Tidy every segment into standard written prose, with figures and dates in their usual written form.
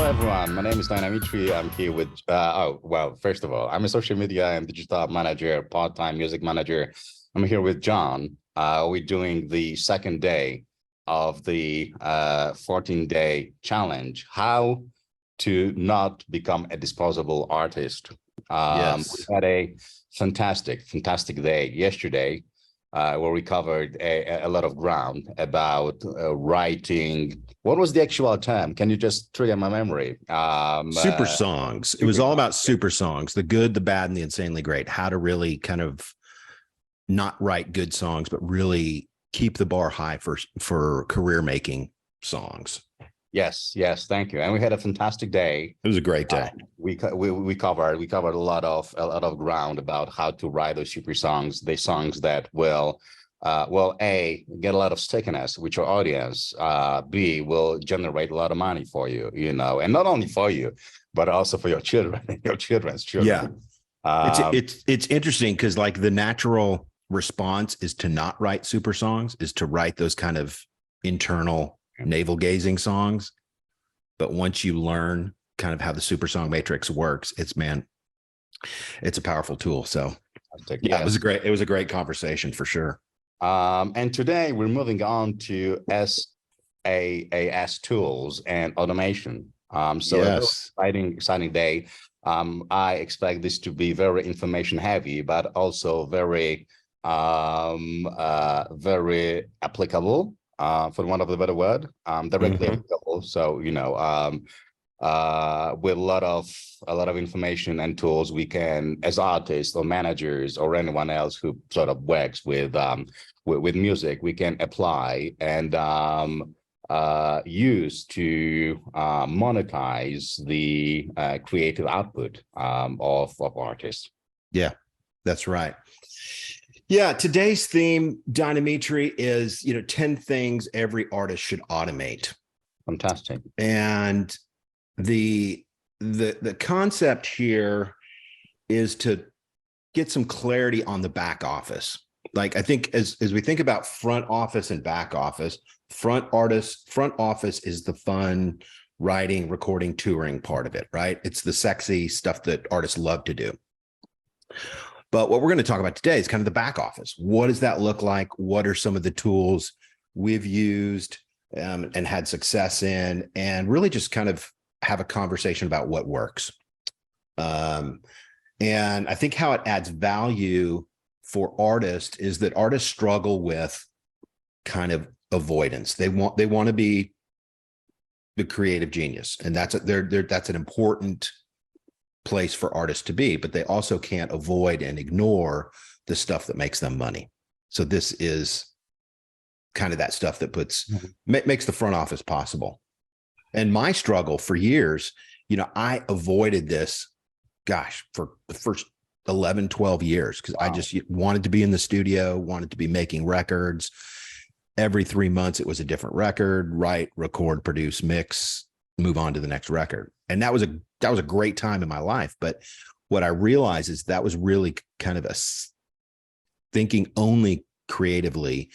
everyone. My name is Dynamitri. I'm here with, first of all, I'm a social media and digital manager, part-time music manager. I'm here with John. We're doing the second day of the 14-day challenge, how to not become a disposable artist. Yes. We had a fantastic day yesterday, where we covered a lot of ground about writing. What was the actual term? Can you just trigger my memory? Super songs. It was all about super songs, the good, the bad, and the insanely great. How to really kind of not write good songs, but really keep the bar high for career making songs. Yes, thank you. And we had a fantastic day. It was a great day. We covered a lot of ground about how to write those super songs, the songs that will A, get a lot of stickiness with your audience, B, will generate a lot of money for you, and not only for you, but also for your children, your children's children. Yeah. It's interesting because like the natural response is to not write super songs, is to write those kind of internal navel gazing songs. But once you learn kind of how the super song matrix works, it's a powerful tool. So yeah, yes. it was a great conversation for sure. And today we're moving on to SaaS tools and automation. So yes. Exciting day. I expect this to be very information heavy, but also very applicable, for want of a better word, directly applicable. So, with a lot of information and tools, we can, as artists or managers or anyone else who sort of works with music, we can apply and use to monetize the creative output of artists. Yeah, that's right. Yeah, today's theme, Dynamitri, is 10 things every artist should automate. Fantastic. And the concept here is to get some clarity on the back office. Like I think as we think about front office and back office, front office is the fun writing, recording, touring part of it, right? It's the sexy stuff that artists love to do. But what we're going to talk about today is kind of the back office. What does that look like? What are some of the tools we've used and had success in, and really just kind of have a conversation about what works. And I think how it adds value for artists is that artists struggle with kind of avoidance. They want to be the creative genius, and that's an important place for artists to be, but they also can't avoid and ignore the stuff that makes them money. So this is kind of that stuff that makes the front office possible. And my struggle for years, I avoided this, for the first 11, 12 years, because I just wanted to be in the studio, wanted to be making records. Every 3 months, it was a different record, write, record, produce, mix, move on to the next record. And that was a great time in my life. But what I realized is that was really kind of thinking only creatively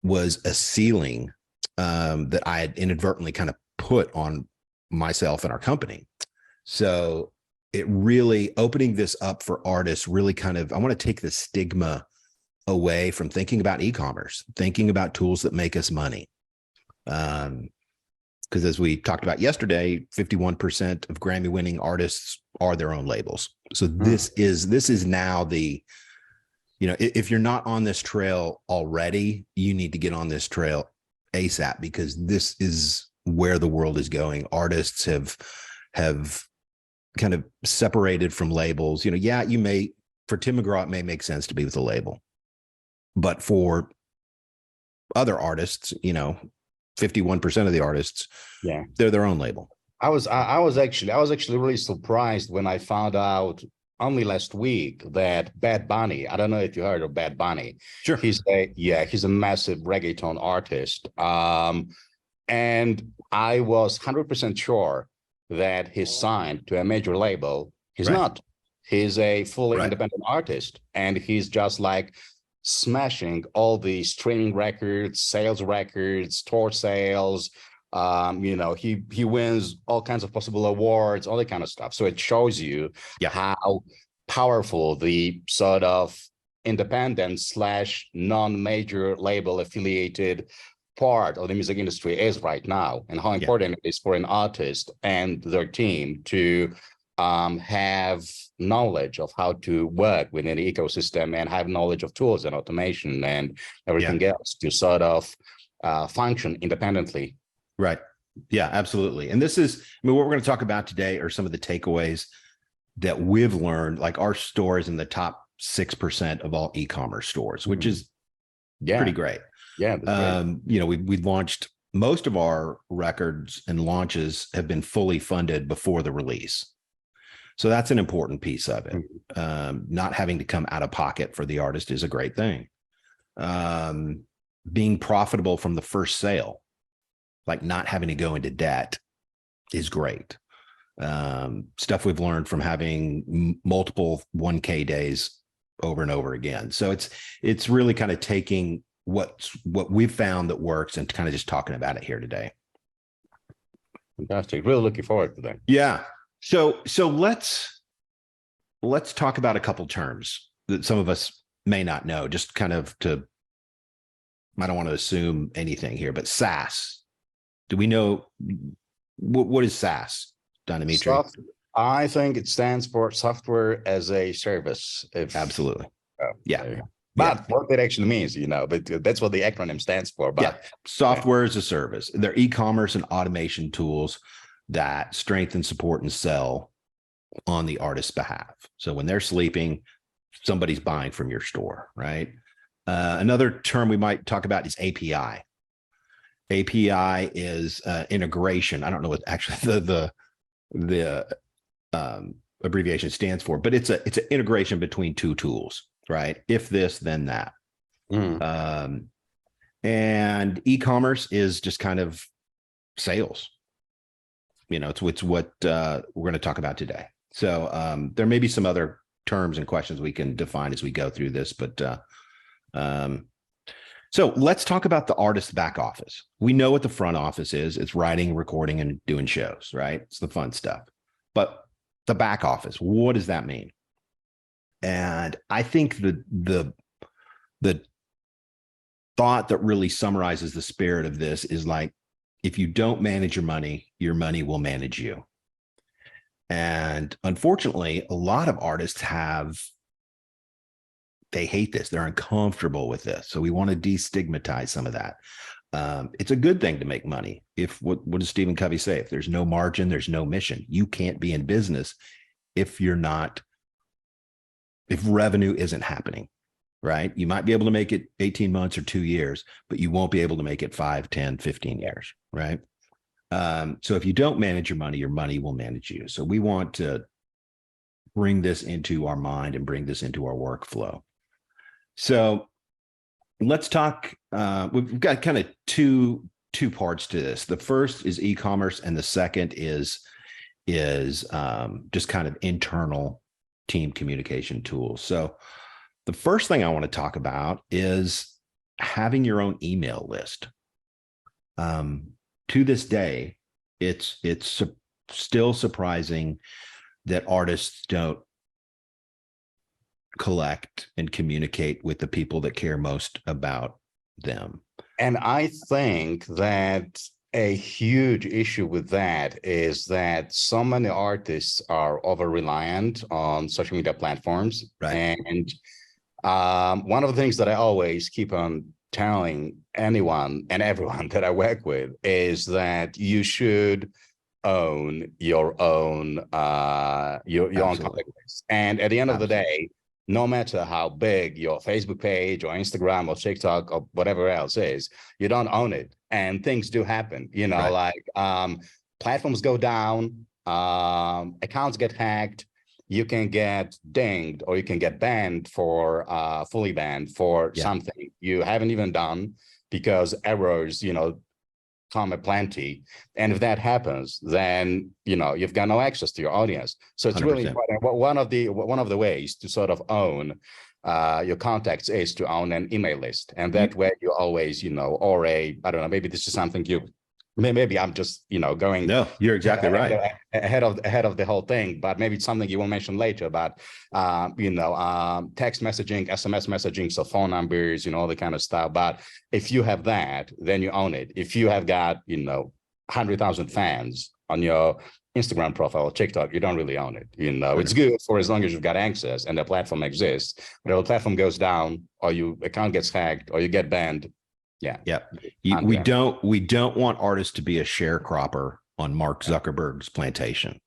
was a ceiling that I had inadvertently kind of put on myself and our company. So it really, opening this up for artists, really kind of, I want to take the stigma away from thinking about e-commerce, thinking about tools that make us money. Because as we talked about yesterday, 51% of Grammy-winning artists are their own labels. So this is now the, if you're not on this trail already, you need to get on this trail ASAP, because this is where the world is going. Artists have kind of separated from labels. For Tim McGraw, it may make sense to be with a label, but for other artists, 51% of the artists, they're their own label. I was actually really surprised when I found out only last week that Bad Bunny, I don't know if you heard of Bad Bunny. Sure. He's a massive reggaeton artist. And I was 100% sure that he's signed to a major label. He's not. He's a fully independent artist, and he's just like smashing all the streaming records, sales records, tour sales, He wins all kinds of possible awards, all that kind of stuff. So it shows you how powerful the sort of independent / non-major label affiliated part of the music industry is right now, and how important it is for an artist and their team to have knowledge of how to work within the ecosystem and have knowledge of tools and automation and everything else to sort of function independently. Right. Yeah, absolutely. And this is, what we're going to talk about today are some of the takeaways that we've learned. Like, our store is in the top 6% of all e-commerce stores, which is pretty great. Yeah. We launched, most of our records and launches have been fully funded before the release. So that's an important piece of it. Not having to come out of pocket for the artist is a great thing. Being profitable from the first sale, like not having to go into debt, is great. Stuff we've learned from having multiple 1K days over and over again. So it's really kind of taking what we've found that works and kind of just talking about it here today. Fantastic. Really looking forward to that. Yeah. So let's talk about a couple terms that some of us may not know, just kind of I don't want to assume anything here, but SaaS. Do we know what is SaaS, Dynamitri? I think it stands for software as a service. Absolutely. Yeah. But what it actually means, but that's what the acronym stands for. But software as a service. They're e-commerce and automation tools that strengthen, support, and sell on the artist's behalf. So when they're sleeping, somebody's buying from your store, right? Another term we might talk about is API. API is integration. I don't know what actually the abbreviation stands for, but it's an integration between two tools, right? If this, then that. And e-commerce is just kind of sales. It's what we're going to talk about today. So there may be some other terms and questions we can define as we go through this, but so let's talk about the artist back office. We know what the front office is. It's writing, recording, and doing shows, right? It's the fun stuff. But the back office, what does that mean? And I think the thought that really summarizes the spirit of this is like, if you don't manage your money will manage you. And unfortunately, a lot of artists they hate this. They're uncomfortable with this. So we want to destigmatize some of that. It's a good thing to make money. What does Stephen Covey say? If there's no margin, there's no mission. You can't be in business if revenue isn't happening, right? You might be able to make it 18 months or 2 years, but you won't be able to make it 5, 10, 15 years, right? So if you don't manage your money will manage you. So we want to bring this into our mind and bring this into our workflow. So let's talk, we've got kind of two parts to this. The first is e-commerce, and the second is just kind of internal team communication tools. So the first thing I want to talk about is having your own email list. To this day, it's still surprising that artists don't collect and communicate with the people that care most about them. And I think that a huge issue with that is that so many artists are over-reliant on social media platforms. Right. And one of the things that I always keep on telling anyone and everyone that I work with is that you should own your own own contact list. And at the end of the day, no matter how big your Facebook page or Instagram or TikTok or whatever else is, you don't own it. And things do happen, Right. like platforms go down, accounts get hacked, you can get dinged or you can get banned for fully banned for something you haven't even done, because errors, come aplenty. And if that happens, then you've got no access to your audience. So it's 100%. Really important. One of the ways to sort of own your contacts is to own an email list, and that way you always, or I don't know, maybe this is something you maybe I'm just, going No, you're exactly right. ahead of the whole thing, but maybe it's something you will mention later about, text messaging, SMS messaging, so phone numbers, all the kind of stuff. But if you have that, then you own it. If you have got, 100,000 fans on your Instagram profile or TikTok, you don't really own it. It's good for as long as you've got access and the platform exists. But if the platform goes down, or your account gets hacked, or you get banned, yeah. We don't want artists to be a sharecropper on Mark Zuckerberg's plantation.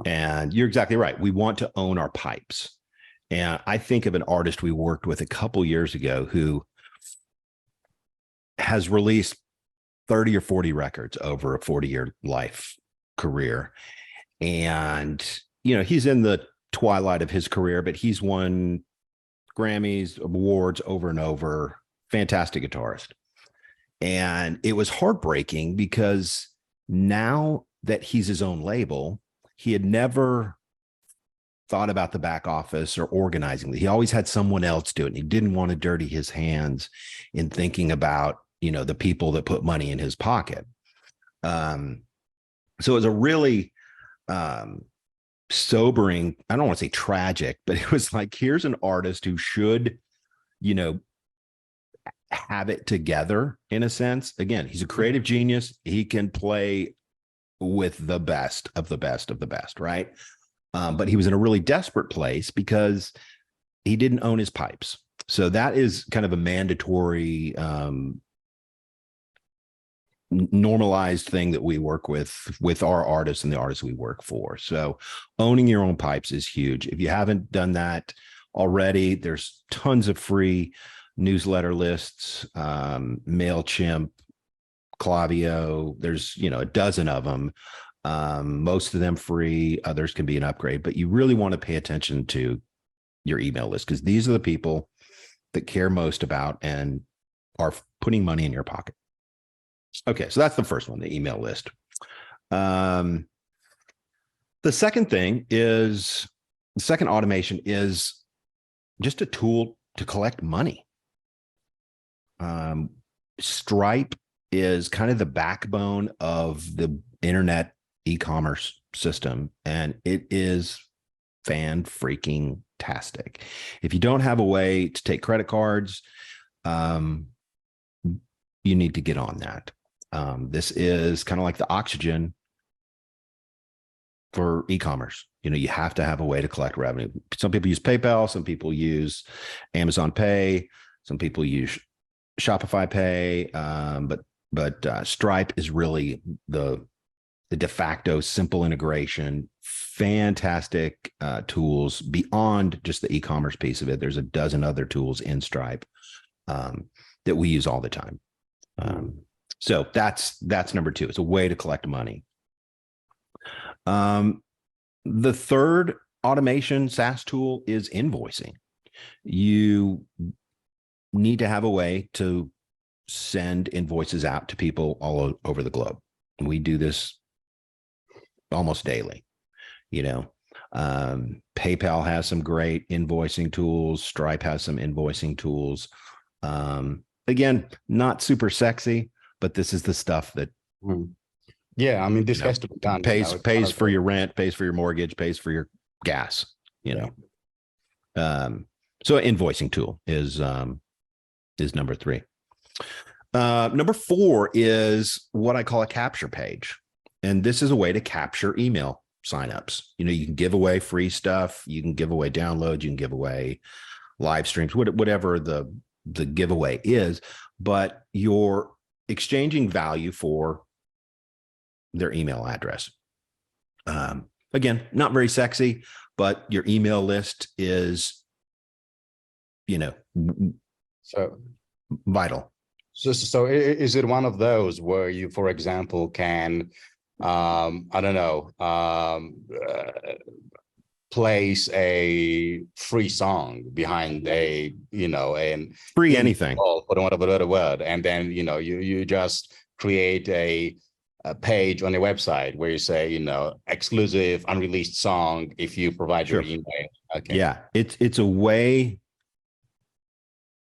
And you're exactly right. We want to own our pipes. And I think of an artist we worked with a couple years ago who has released 30 or 40 records over a 40-year life career. And, he's in the twilight of his career, but he's won Grammys, awards over and over. Fantastic guitarist. And it was heartbreaking because now that he's his own label, he had never thought about the back office or organizing. He always had someone else do it. And he didn't want to dirty his hands in thinking about, the people that put money in his pocket. So it was a really sobering, I don't want to say tragic, but it was like, here's an artist who should, have it together in a sense. Again, he's a creative genius. He can play with the best of the best of the best, right? But he was in a really desperate place because he didn't own his pipes. So that is kind of a mandatory normalized thing that we work with our artists and the artists we work for. So owning your own pipes is huge. If you haven't done that already, there's tons of free newsletter lists, MailChimp, Klaviyo. There's, a dozen of them. Most of them free. Others can be an upgrade, but you really want to pay attention to your email list because these are the people that care most about and are putting money in your pocket. Okay, so that's the first one, the email list. The second automation is just a tool to collect money. Stripe is kind of the backbone of the internet e-commerce system, and it is fan-freaking-tastic. If you don't have a way to take credit cards, you need to get on that. This is kind of like the oxygen for e-commerce. You have to have a way to collect revenue. Some people use PayPal, some people use Amazon Pay, some people use Shopify Pay, but Stripe is really the de facto simple integration, fantastic tools beyond just the e-commerce piece of it. There's a dozen other tools in Stripe that we use all the time. So that's number two. It's a way to collect money. The third automation SaaS tool is invoicing. You need to have a way to send invoices out to people all over the globe. We do this almost daily. PayPal has some great invoicing tools. Stripe has some invoicing tools. Again, not super sexy, but this is the stuff that this has to be done. Pays for your rent, pays for your mortgage, pays for your gas. So an invoicing tool is number three. Number four is what I call a capture page, and this is a way to capture email signups. You can give away free stuff, you can give away downloads, you can give away live streams, whatever the giveaway is, but you're exchanging value for their email address. Again, not very sexy, but your email list is, so vital. So is it one of those where you, for example, can, place a free song behind a, and free anything, or whatever word, and then, you just create a page on your website where you say, exclusive unreleased song if you provide your email. Okay. Yeah, it's a way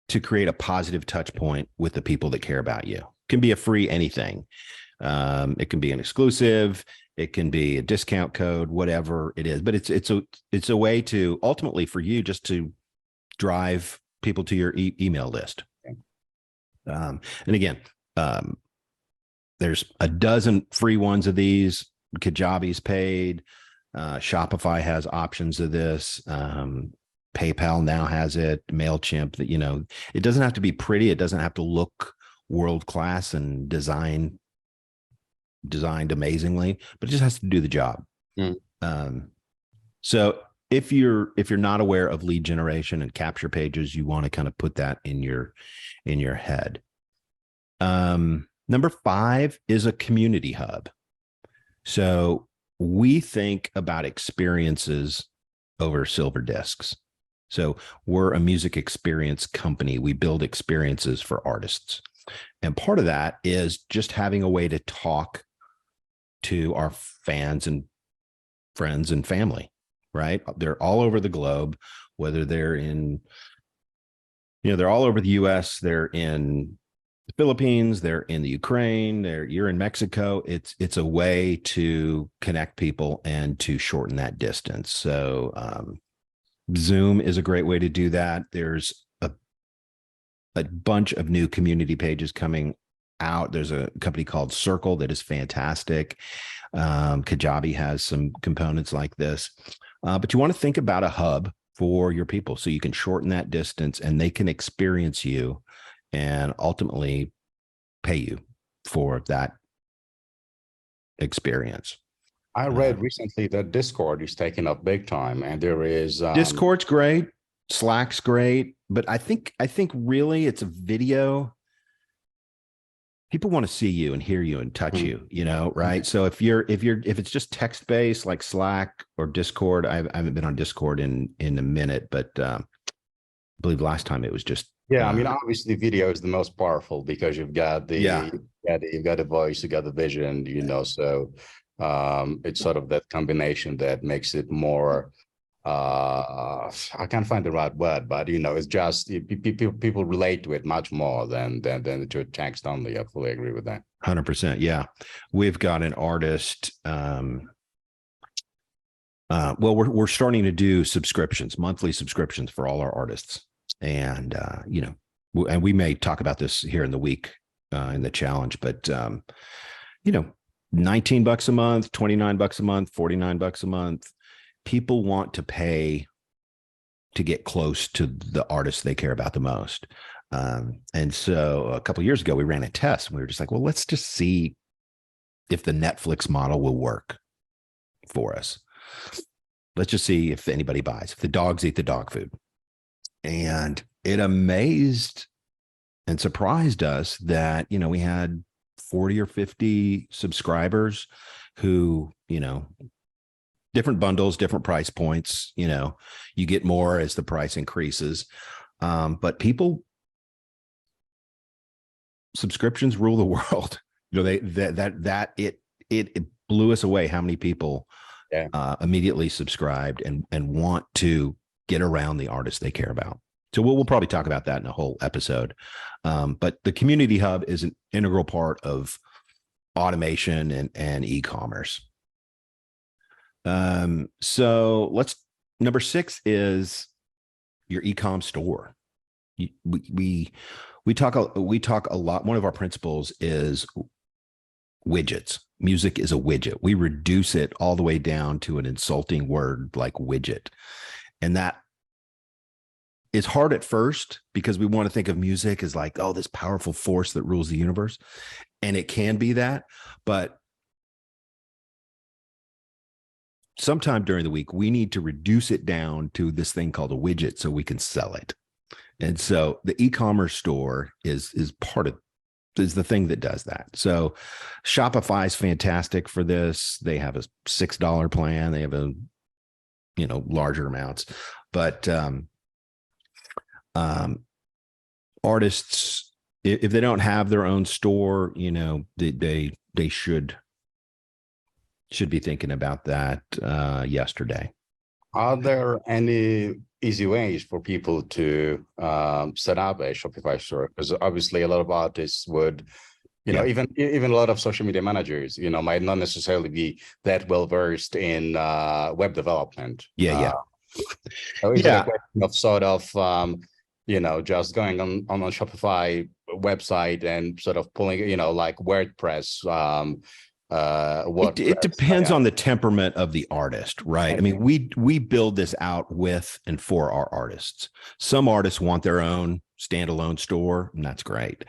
to create a positive touch point with the people that care about you. It can be a free anything. It can be an exclusive, it can be a discount code, whatever it is. But it's a way to ultimately for you just to drive people to your email list. And again, there's a dozen free ones of these. Kajabi's paid. Shopify has options of this. PayPal now has it. MailChimp. That, you know, it doesn't have to be pretty. It doesn't have to look world class and designed amazingly, but it just has to do the job. So if you're not aware of lead generation and capture pages, you want to kind of put that in your head. Number 5 is a community hub. So we think about experiences over silver discs. So we're a music experience company. We build experiences for artists. And part of that is just having a way to talk to our fans and friends and family, right? They're all over the globe, whether they're in, they're all over the US, they're in the Philippines, they're in the Ukraine, you're in Mexico. It's a way to connect people and to shorten that distance. So Zoom is a great way to do that. There's a bunch of new community pages coming out. There's a company called Circle that is fantastic. Kajabi has some components like this. But you want to think about a hub for your people so you can shorten that distance and they can experience you and ultimately pay you for that experience. I read recently that Discord is taking up big time, and there is Discord's great, Slack's great, but I think really it's a video. People want to see you and hear you and touch you, right? So if it's just text based like Slack or Discord, I haven't been on Discord in a minute, but I believe last time it was just. Yeah, I mean, obviously video is the most powerful because you've got you've got the voice, you got the vision, so it's sort of that combination that makes it more, I can't find the right word, but it's just people relate to it much more than to text only. I fully agree with that. 100%. Yeah. We've got an artist. We're starting to do monthly subscriptions for all our artists. And, and we may talk about this here in the week in the challenge, but, $19 a month, $29 a month, $49 a month. People want to pay to get close to the artists they care about the most. And so a couple of years ago, we ran a test and we were just like, well, let's just see if the Netflix model will work for us. Let's just see if anybody buys, if the dogs eat the dog food. And it amazed and surprised us that, we had 40 or 50 subscribers who, different bundles, different price points, you get more as the price increases. But subscriptions rule the world. It blew us away how many people immediately subscribed and want to get around the artists they care about. So we'll probably talk about that in a whole episode. But the community hub is an integral part of automation and e-commerce. So number 6 is your e-com store. We talk a lot. One of our principles is widgets. Music is a widget. We reduce it all the way down to an insulting word like widget. And that is hard at first because we want to think of music as like, oh, this powerful force that rules the universe. And it can be that, but sometime during the week, we need to reduce it down to this thing called a widget so we can sell it. And so the e-commerce store is the thing that does that. So Shopify is fantastic for this. They have a $6 plan. They have larger amounts, but artists, if they don't have their own store, they should be thinking about that yesterday. Are there any easy ways for people to set up a Shopify store? Because obviously a lot of artists would Yeah. Even a lot of social media managers, might not necessarily be that well versed in web development. Yeah. Yeah. So is it a Yeah. question of sort of just going on a Shopify website and sort of pulling, like WordPress, It WordPress depends on layout? the temperament of the artist, right? I mean, we build this out with and for our artists. Some artists want their own standalone store, and that's great.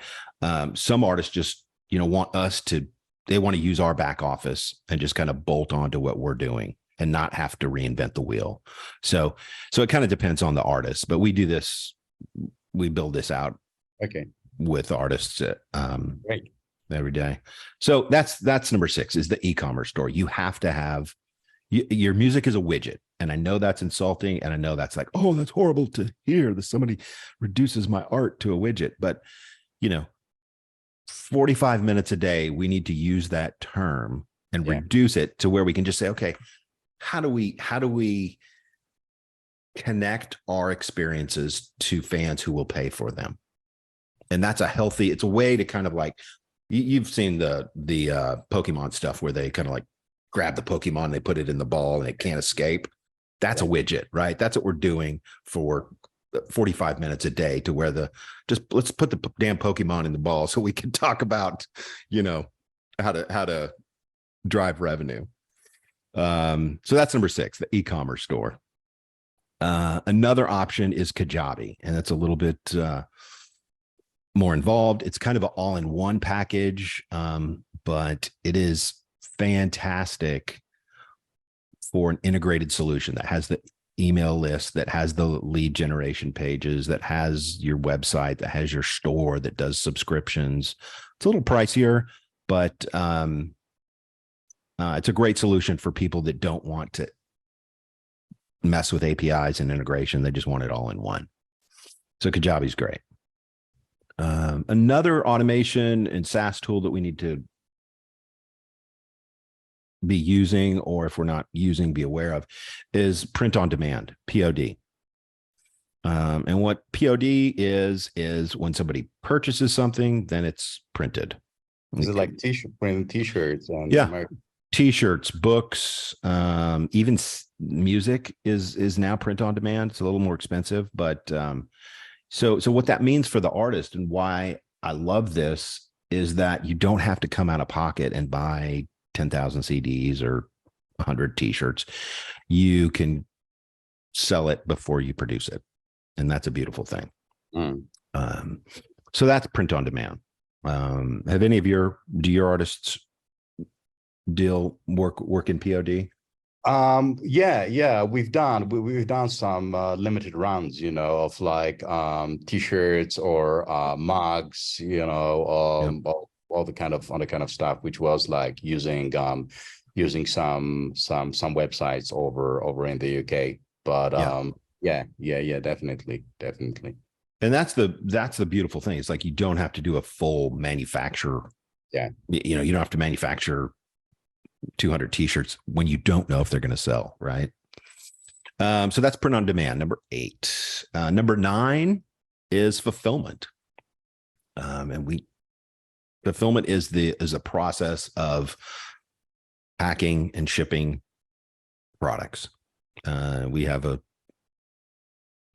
Some artists just, want us to, they want to use our back office and just kind of bolt on to what we're doing and not have to reinvent the wheel. So it kind of depends on the artist, but we build this out Okay, with artists great. every day. So that's number 6 is the e-commerce store. You have to have your music is a widget. And I know that's insulting. And I know that's like, oh, that's horrible to hear that somebody reduces my art to a widget. But, 45 minutes a day, we need to use that term and reduce it to where we can just say, okay, how do we connect our experiences to fans who will pay for them? And that's it's a way to kind of like, you've seen the Pokemon stuff where they kind of like grab the Pokemon, they put it in the ball and it can't escape. That's a widget, right? That's what we're doing for 45 minutes a day to where let's put the damn Pokemon in the ball so we can talk about, how to drive revenue. So that's number 6, the e-commerce store. Another option is Kajabi, and that's a little bit more involved. It's kind of an all-in-one package, but it is fantastic for an integrated solution that has the email list, that has the lead generation pages, that has your website, that has your store, that does subscriptions. It's a little pricier, but it's a great solution for people that don't want to mess with APIs and integration. They just want it all in one. So Kajabi's great. Another automation and SaaS tool that we need to be using, or if we're not using, be aware of, is print on demand, POD. And what POD is when somebody purchases something, then it's printed. Is it like printing t-shirts? Yeah. T-shirts, books, even music is now print on demand. It's a little more expensive, but so what that means for the artist and why I love this is that you don't have to come out of pocket and buy 10,000 CDs or 100 T-shirts. You can sell it before you produce it, and that's a beautiful thing. So that's print on demand. Have any of do your artists work in POD? We've done some limited runs, of like T-shirts or mugs, all the kind of stuff, which was like using some websites over in the UK. But definitely. And that's the beautiful thing. It's like you don't have to do a full manufacture. Yeah. You don't have to manufacture 200 T-shirts when you don't know if they're going to sell, right? So that's print on demand, number 8. Number 9 is fulfillment. And fulfillment is a process of packing and shipping products. We have a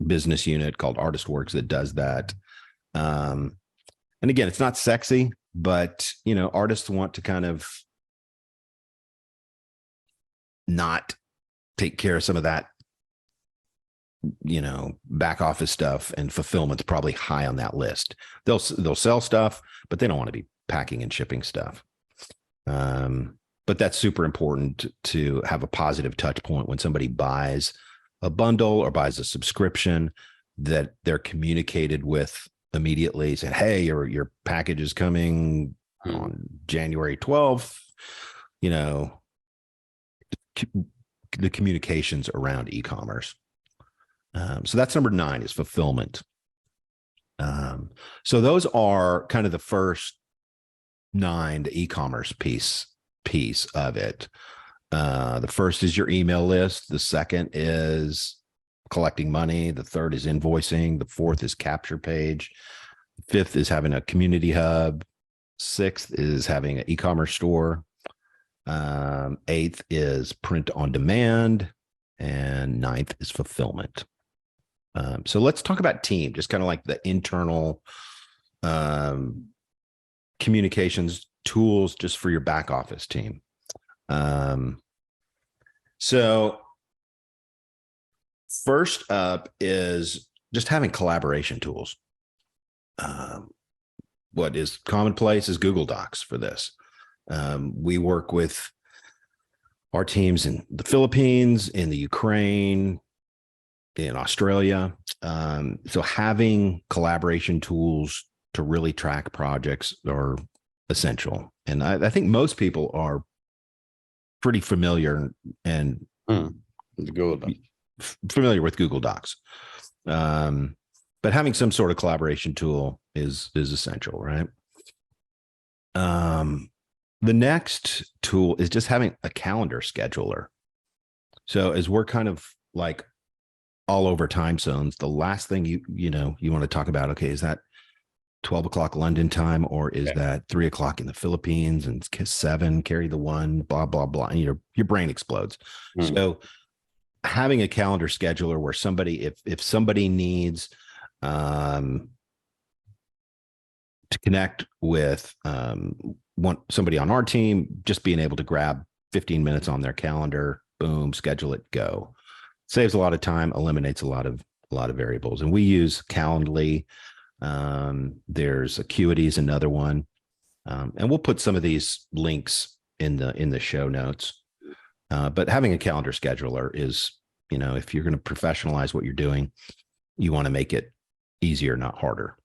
business unit called Artist Works that does that. And again, it's not sexy, but artists want to kind of not take care of some of that, back office stuff, and fulfillment's probably high on that list. They'll sell stuff, but they don't want to be packing and shipping stuff. But that's super important to have a positive touch point when somebody buys a bundle or buys a subscription, that they're communicated with immediately, saying, hey, your package is coming on January 12th, the communications around e-commerce. So that's number 9 is fulfillment. So those are kind of the first 9, the e-commerce piece of it. The first is your email list. The second is collecting money. The third is invoicing. The fourth is capture page. The fifth is having a community hub. Sixth is having an e-commerce store. Eighth is print on demand. And ninth is fulfillment. So let's talk about team, just kind of like the internal communications tools just for your back office team. So first up is just having collaboration tools. What is commonplace is Google Docs for this. We work with our teams in the Philippines, in the Ukraine, in Australia. So having collaboration tools to really track projects are essential. And I think most people are pretty familiar and familiar with Google Docs. But having some sort of collaboration tool is essential, right? The next tool is just having a calendar scheduler. So as we're kind of like all over time zones, the last thing you want to talk about, okay, is that 12 o'clock London time, or is that 3 o'clock in the Philippines, and 7, carry the 1, blah, blah, blah. And your brain explodes. So having a calendar scheduler where somebody, if somebody needs to connect with somebody on our team, just being able to grab 15 minutes on their calendar, boom, schedule it, go. Saves a lot of time, eliminates a lot of variables. And we use Calendly. There's Acuity is another one. And we'll put some of these links in the show notes. But having a calendar scheduler is, if you're going to professionalize what you're doing, you want to make it easier, not harder.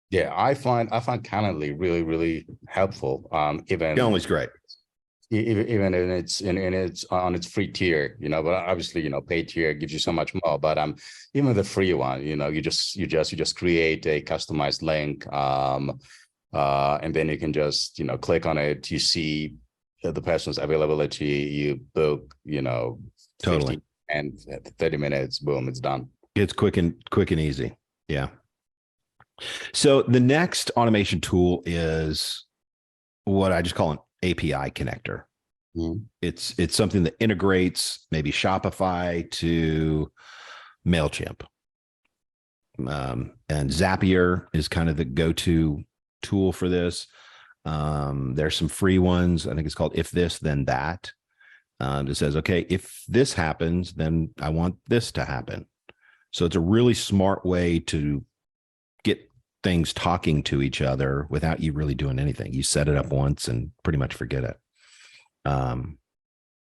Yeah, I find Calendly really, really helpful. Calendly's great. Even in its on its free tier, but obviously, paid tier gives you so much more. But even the free one, you just create a customized link, and then you can just click on it. You see the person's availability. You book, totally, and 30 minutes, boom, it's done. It's quick and easy. Yeah. So the next automation tool is what I just call an API connector. It's something that integrates maybe Shopify to MailChimp. And Zapier is kind of the go-to tool for this. There's some free ones. I think it's called If This, Then That. It says, okay, if this happens, then I want this to happen. So it's a really smart way to get things talking to each other without you really doing anything. You set it up once and pretty much forget it.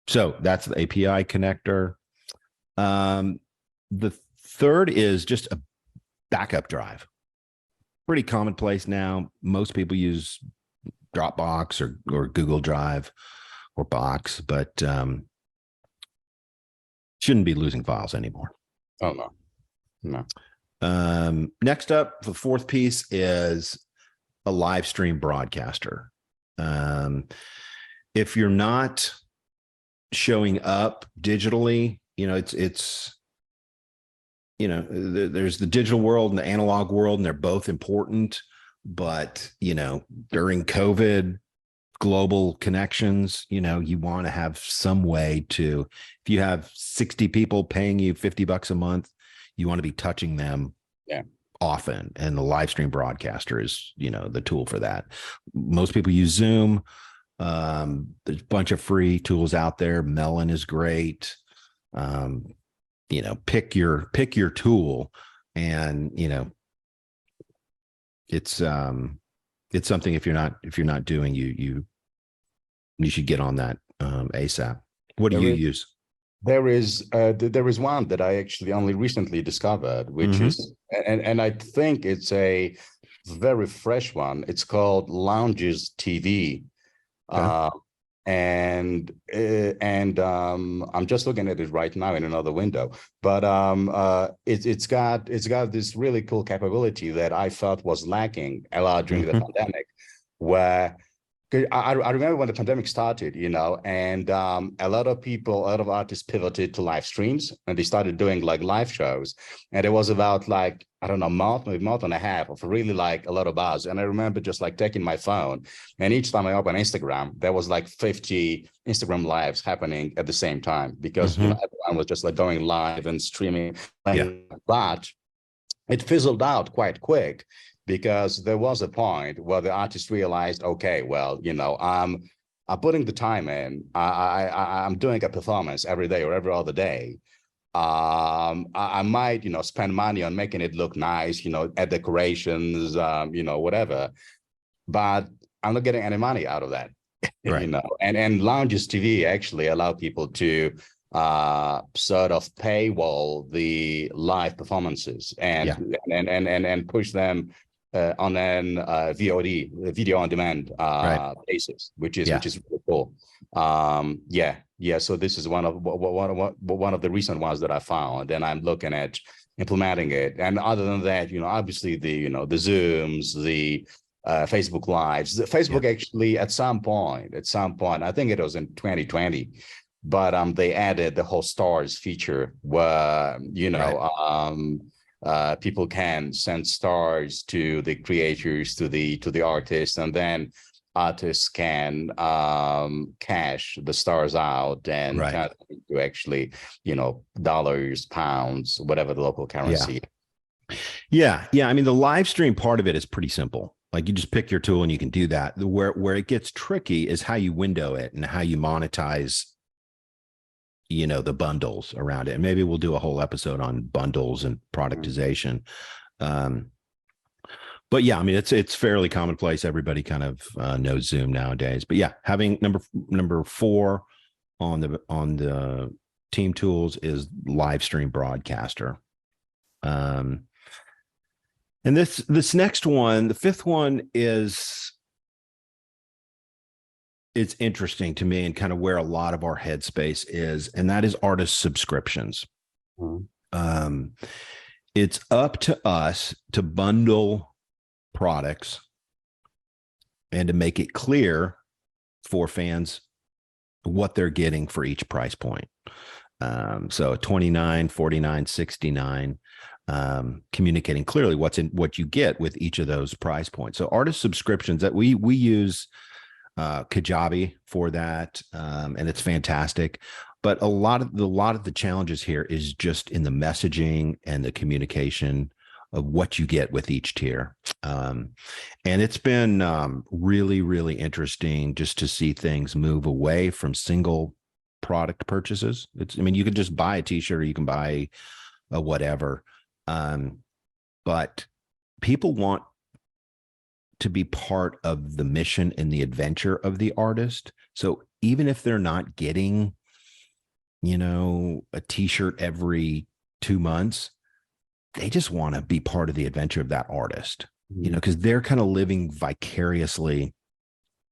So that's the API connector. The third is just a backup drive. Pretty commonplace now. Most people use Dropbox or Google Drive or Box, but shouldn't be losing files anymore. Oh, no. Next up, the fourth piece is a live stream broadcaster. If you're not showing up digitally, there's the digital world and the analog world, and they're both important. But, during COVID, global connections, you want to have some way to, if you have 60 people paying you $50 a month, you want to be touching them often. And the live stream broadcaster is, the tool for that. Most people use Zoom. There's a bunch of free tools out there. Melon is great. Pick your tool, and, it's something if you're not doing, you should get on that ASAP. What do you use? There is one that I actually only recently discovered, which is, and I think it's a very fresh one. It's called Lounges TV. Okay. And I'm just looking at it right now in another window, but it's got this really cool capability that I felt was lacking a lot during the pandemic, where I remember when the pandemic started, and a lot of people, a lot of artists pivoted to live streams, and they started doing like live shows. And it was about like, I don't know, maybe month and a half of really like a lot of buzz. And I remember just like taking my phone, and each time I open Instagram, there was like 50 Instagram lives happening at the same time, because everyone was just like going live and streaming. Yeah. But it fizzled out quite quick, because there was a point where the artist realized, okay, well, I'm putting the time in. I'm doing a performance every day or every other day. I might, spend money on making it look nice, add decorations, whatever, but I'm not getting any money out of that. Right. And Lounges TV actually allow people to sort of paywall the live performances and push them on an VOD, video on demand basis, which is really cool. So this is one of the recent ones that I found, and I'm looking at implementing it. And other than that, obviously the Zooms, the Facebook Lives, the Facebook actually at some point, I think it was in 2020. But they added the whole stars feature where, people can send stars to the creators, to the artists, and then artists can cash the stars out and kind of to actually, dollars, pounds, whatever the local currency. Yeah. I mean, the live stream part of it is pretty simple. Like, you just pick your tool and you can do that. Where it gets tricky is how you window it and how you monetize the bundles around it. And maybe we'll do a whole episode on bundles and productization. But yeah, I mean, it's fairly commonplace. Everybody kind of knows Zoom nowadays. But yeah, having number 4 on the team tools is live stream broadcaster. And this next one, the 5th one, it's interesting to me and kind of where a lot of our headspace is, and that is artist subscriptions. It's up to us to bundle products and to make it clear for fans what they're getting for each price point. So $29, $49, $69, communicating clearly what you get with each of those price points. So artist subscriptions that we use Kajabi for that, and it's fantastic. But a lot of the challenges here is just in the messaging and the communication of what you get with each tier. And it's been really, really interesting just to see things move away from single product purchases. You can just buy a t-shirt, or you can buy a whatever. But people want to be part of the mission and the adventure of the artist. So even if they're not getting, a t-shirt every 2 months, they just want to be part of the adventure of that artist, because they're kind of living vicariously.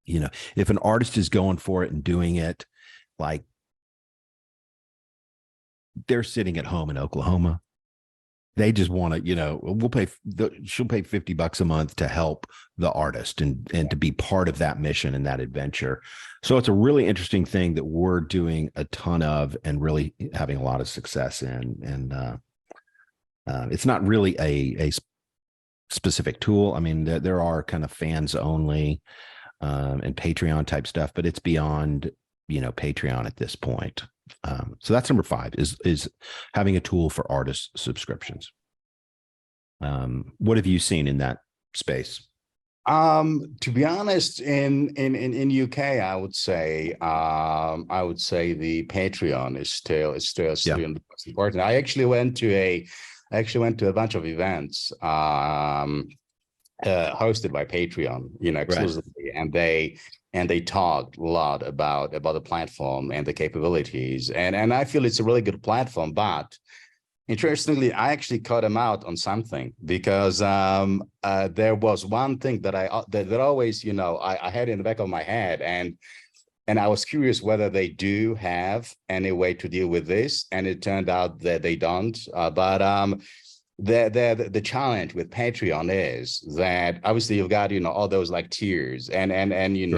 If an artist is going for it and doing it, like, they're sitting at home in Oklahoma, they just want to, she'll pay $50 a month to help the artist and to be part of that mission and that adventure. So it's a really interesting thing that we're doing a ton of and really having a lot of success in. And it's not really a specific tool. I mean, there are kind of fans only and Patreon type stuff, but it's beyond, Patreon at this point. So that's number 5 is having a tool for artist subscriptions. What have you seen in that space? To be honest, in UK, I would say the Patreon is still the most important. I actually went to a bunch of events hosted by Patreon, exclusively, and they talked a lot about the platform and the capabilities, and I feel it's a really good platform. But interestingly, I actually caught him out on something, because there was one thing that that always, I had in the back of my head, and I was curious whether they do have any way to deal with this, and it turned out that they don't. But the challenge with Patreon is that obviously you've got, all those like tiers and Right. and you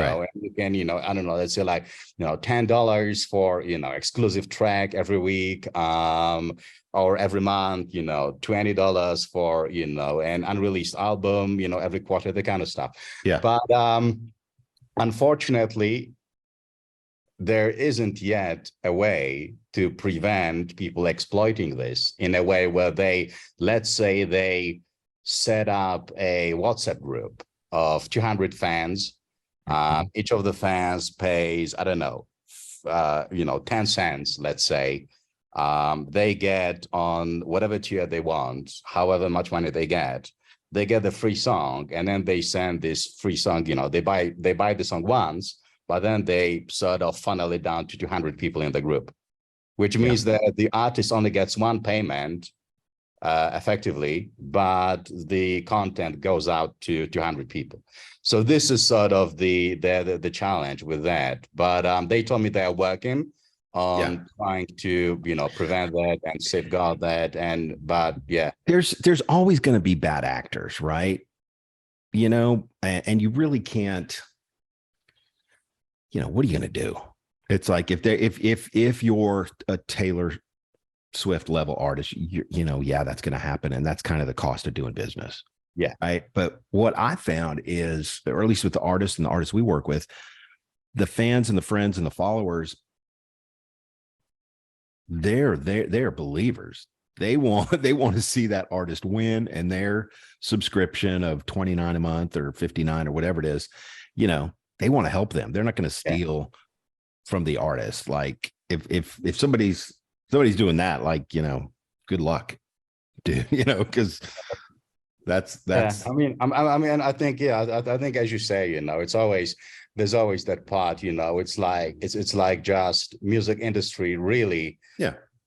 can, I don't know, let's say like, $10 for, exclusive track every week, or every month, $20 for, an unreleased album, every quarter, the kind of stuff. Yeah. But unfortunately, there isn't yet a way to prevent people exploiting this in a way where they, let's say they set up a WhatsApp group of 200 fans. Each of the fans pays, I don't know, 10 cents, let's say. They get on whatever tier they want, however much money they get the free song, and then they send this free song, they buy the song once, but then they sort of funnel it down to 200 people in the group, which means that the artist only gets one payment effectively, but the content goes out to 200 people. So this is sort of the challenge with that. But they told me they are working on trying to, prevent that and safeguard that. But yeah, There's always going to be bad actors, right? And you really can't, what are you going to do? It's like if you're a Taylor Swift level artist, that's going to happen. And that's kind of the cost of doing business. Yeah. Right. But what I found is, or at least with the artists and the artists we work with, the fans and the friends and the followers, they're believers. They want to see that artist win, and their subscription of $29 a month or $59 or whatever it is, they want to help them. They're not going to steal from the artist. Like if somebody's doing that, like, good luck, dude, because that's I mean, I think, I think, as you say, there's always that part, it's like just music industry really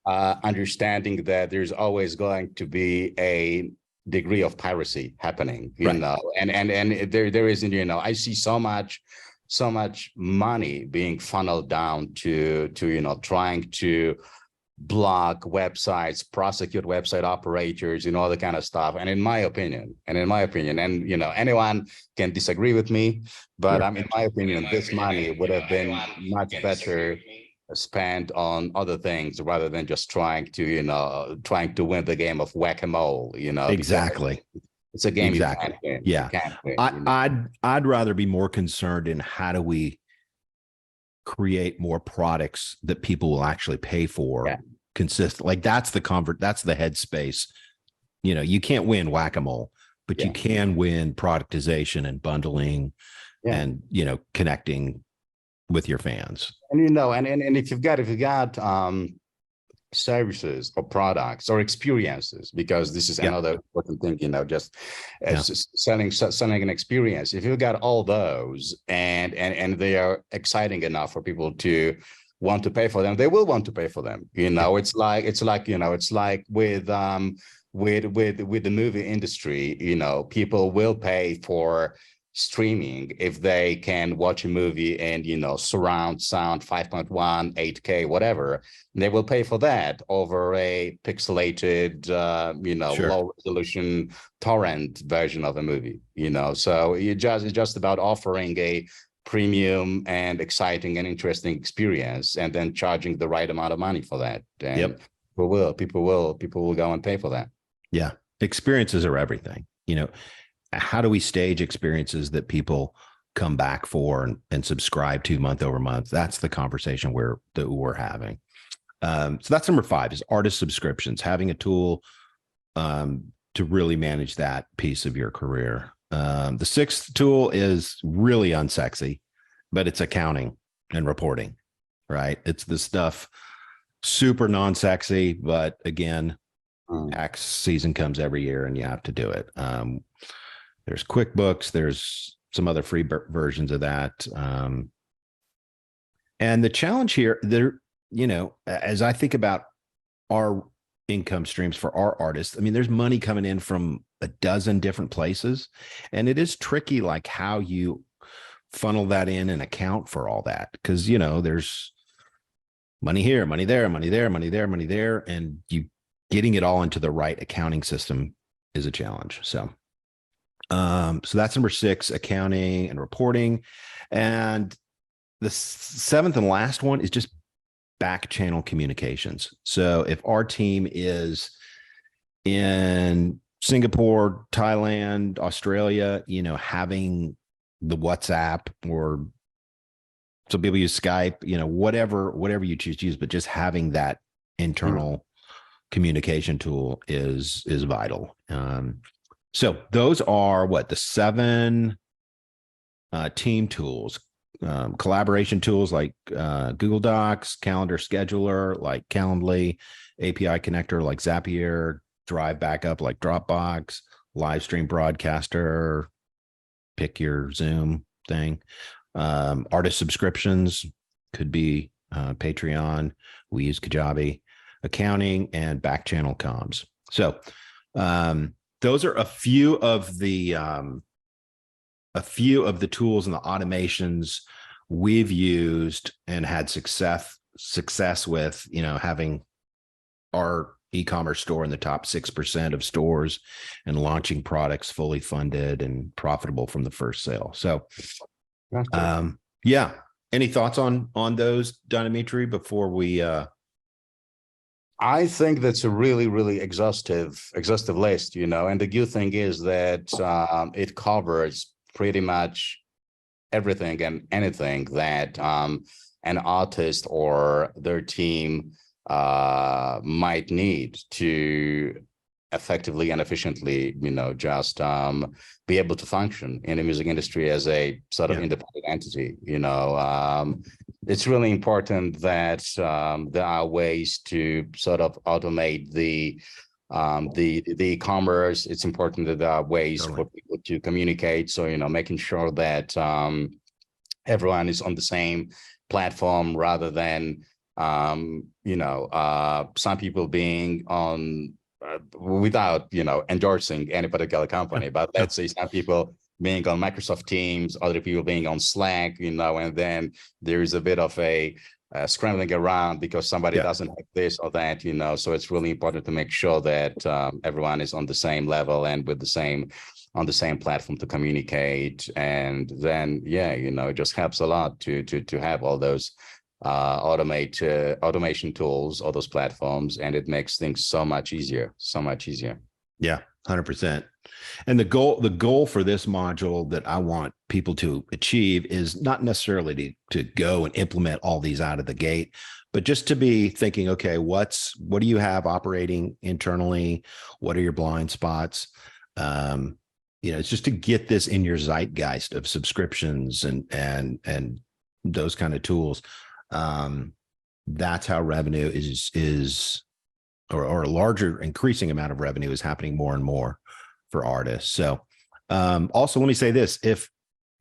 understanding that there's always going to be a degree of piracy happening, and there isn't, I see so much money being funneled down to trying to block websites, prosecute website operators, all the kind of stuff. And in my opinion, and anyone can disagree with me, but in my opinion, this money would have been much better spent on other things rather than just trying to win the game of whack-a-mole, exactly. It's a game. Exactly. You can't win. Yeah. You can't win, I'd rather be more concerned in how do we create more products that people will actually pay for consistent. Like that's the headspace. You can't win whack-a-mole, but you can win productization and bundling and, connecting with your fans. And, and if you've got services or products or experiences, because this is another important thing, just selling an experience. If you've got all those and they are exciting enough for people to want to pay for them, they will want to pay for them. It's like with the movie industry, people will pay for streaming if they can watch a movie and surround sound 5.1 8K whatever. They will pay for that over a pixelated low resolution torrent version of a movie. So it's just about offering a premium and exciting and interesting experience and then charging the right amount of money for that. And people will go and pay for that. Experiences are everything. How do we stage experiences that people come back for and subscribe to month over month? That's the conversation that we're having. So that's number 5 is artist subscriptions, having a tool to really manage that piece of your career. The 6th tool is really unsexy, but it's accounting and reporting, right? It's the stuff super non-sexy, but again, tax season comes every year and you have to do it. There's QuickBooks. There's some other free versions of that. And the challenge here, as I think about our income streams for our artists, there's money coming in from a dozen different places. And it is tricky, like how you funnel that in and account for all that. Because, there's money here, money there, money there, money there, money there. And you getting it all into the right accounting system is a challenge. So that's number 6, accounting and reporting. And the 7th and last one is just back channel communications. So if our team is in Singapore, Thailand, Australia, having the WhatsApp, or some people use Skype, whatever you choose to use, but just having that internal communication tool is vital. So those are the 7 team tools, collaboration tools like Google Docs, calendar scheduler like Calendly, API connector like Zapier, Drive backup like Dropbox, live stream broadcaster, pick your Zoom thing. Artist subscriptions could be Patreon. We use Kajabi. Accounting and back channel comms. So those are a few of the tools and the automations we've used and had success with, having our e-commerce store in the top 6% of stores and launching products fully funded and profitable from the first sale. So yeah. Any thoughts on those, Dynamitri, before we I think that's a really, really exhaustive list, and the good thing is that it covers pretty much everything and anything that an artist or their team might need to effectively and efficiently, just be able to function in the music industry as a sort of independent entity. It's really important that there are ways to sort of automate the e-commerce. It's important that there are ways for people to communicate. So, making sure that everyone is on the same platform rather than some people being on without endorsing any particular company, but let's say some people being on Microsoft Teams, other people being on Slack, and then there's a bit of a scrambling around because somebody doesn't have this or that, so it's really important to make sure that everyone is on the same level and with on the same platform to communicate. And then it just helps a lot to have all those automation tools, all those platforms, and it makes things so much easier. Yeah, 100%. And the goal for this module that I want people to achieve is not necessarily to go and implement all these out of the gate, but just to be thinking, okay, what do you have operating internally? What are your blind spots? It's just to get this in your zeitgeist of subscriptions and those kind of tools. That's how revenue is or a larger increasing amount of revenue is happening more and more for artists. So also let me say this, if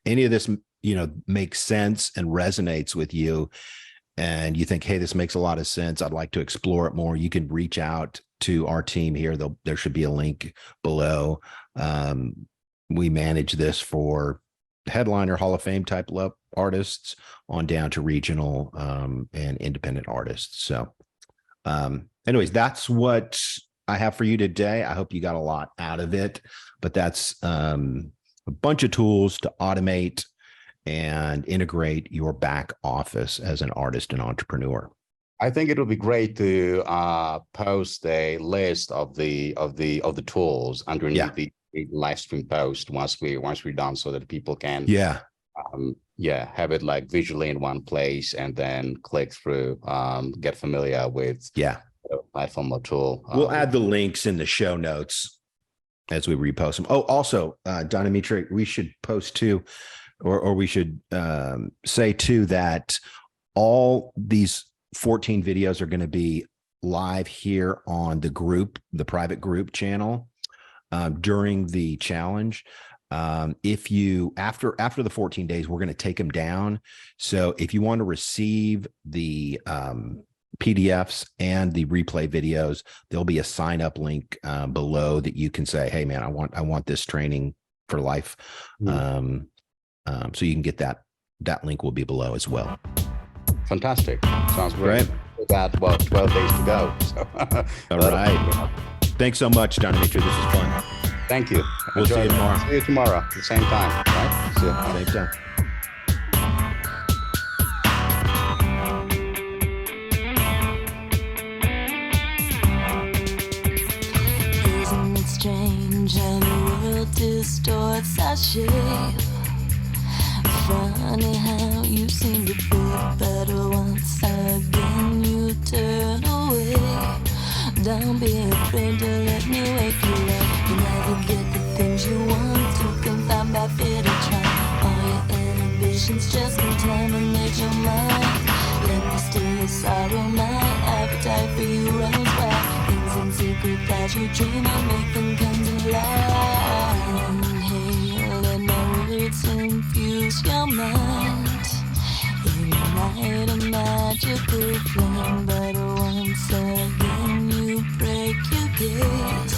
any of this makes sense and resonates with you and you think, hey, this makes a lot of sense, I'd like to explore it more, you can reach out to our team here. There should be a link below. We manage this for headliner Hall of Fame type artists on down to regional and independent artists. So anyways, that's what I have for you today. I hope you got a lot out of it, but that's a bunch of tools to automate and integrate your back office as an artist and entrepreneur. I think it would be great to post a list of the tools underneath the live stream post once we're done, so that people can have it like visually in one place and then click through, get familiar with the platform or tool. We'll add the links in the show notes as we repost them. Oh, also, Dynamitri, we should post too, or we should say too that all these 14 videos are going to be live here on the private group channel during the challenge. If you after the 14 days, we're going to take them down. So if you want to receive the PDFs and the replay videos, there'll be a sign up link below that you can say, hey man, I want this training for life. So you can get that link will be below as well. Fantastic. Sounds great. got, well, 12 days to go. So, All right. Thanks so much, Dynamitri. This was fun. Thank you. We'll see you tomorrow. See you tomorrow at the same time, right? See you. Same time. Isn't it strange how the world distorts our shape? Funny how you seem to feel better once again you turn away. Don't be afraid to let me wake you up. You never get the things you want to confound by fear to try. All your inhibitions just contaminate your mind. Let me steal your sorrow, my appetite for you runs wild. Things in secret that you dream of, make them come to life. Inhale, let my words infuse your mind. Ignite a magical flame, but once again you break your gaze.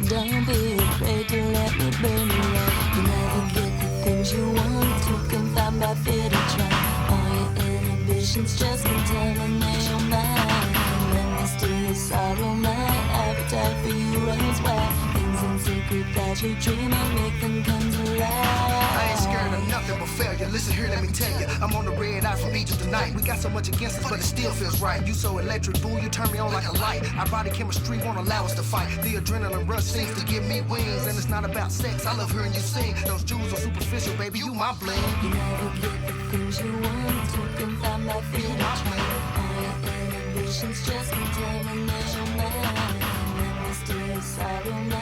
Don't be afraid to let me burn you up. You never get the things you want to confound by fear to try. All your inhibitions just contaminate your mind. Let me steal your sorrow, my appetite for you runs wild. Things in secret that you dream of, make them come to life. I ain't scared of nothing but failure. Listen here, let me tell you, I'm on the red eye from Egypt tonight. We got so much against us, but it still feels right. You so electric, boo, you turn me on like a light. Our body chemistry won't allow us to fight. The adrenaline rush seems to give me wings, and it's not about sex. I love hearing you sing. Those jewels are superficial, baby, you my bling. You never get the things you want to confound my fear to try. All your inhibitions just contaminate your mind. Let me steal your sorrow, my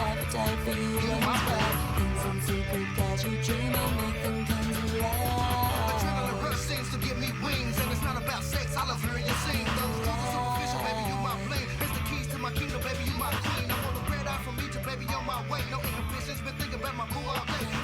appetite for you runs wild. Things in secret that you dream of, make them come to life. Adrenaline rush seems to give me wings, and it's not about sex. I love hearing you sing. Those jewels are superficial, baby, you my bling. It's the keys to my kingdom, baby, you my queen. I'm on the red eye from Egypt, baby, on my way. No inhibitions, been thinking about my boo all day.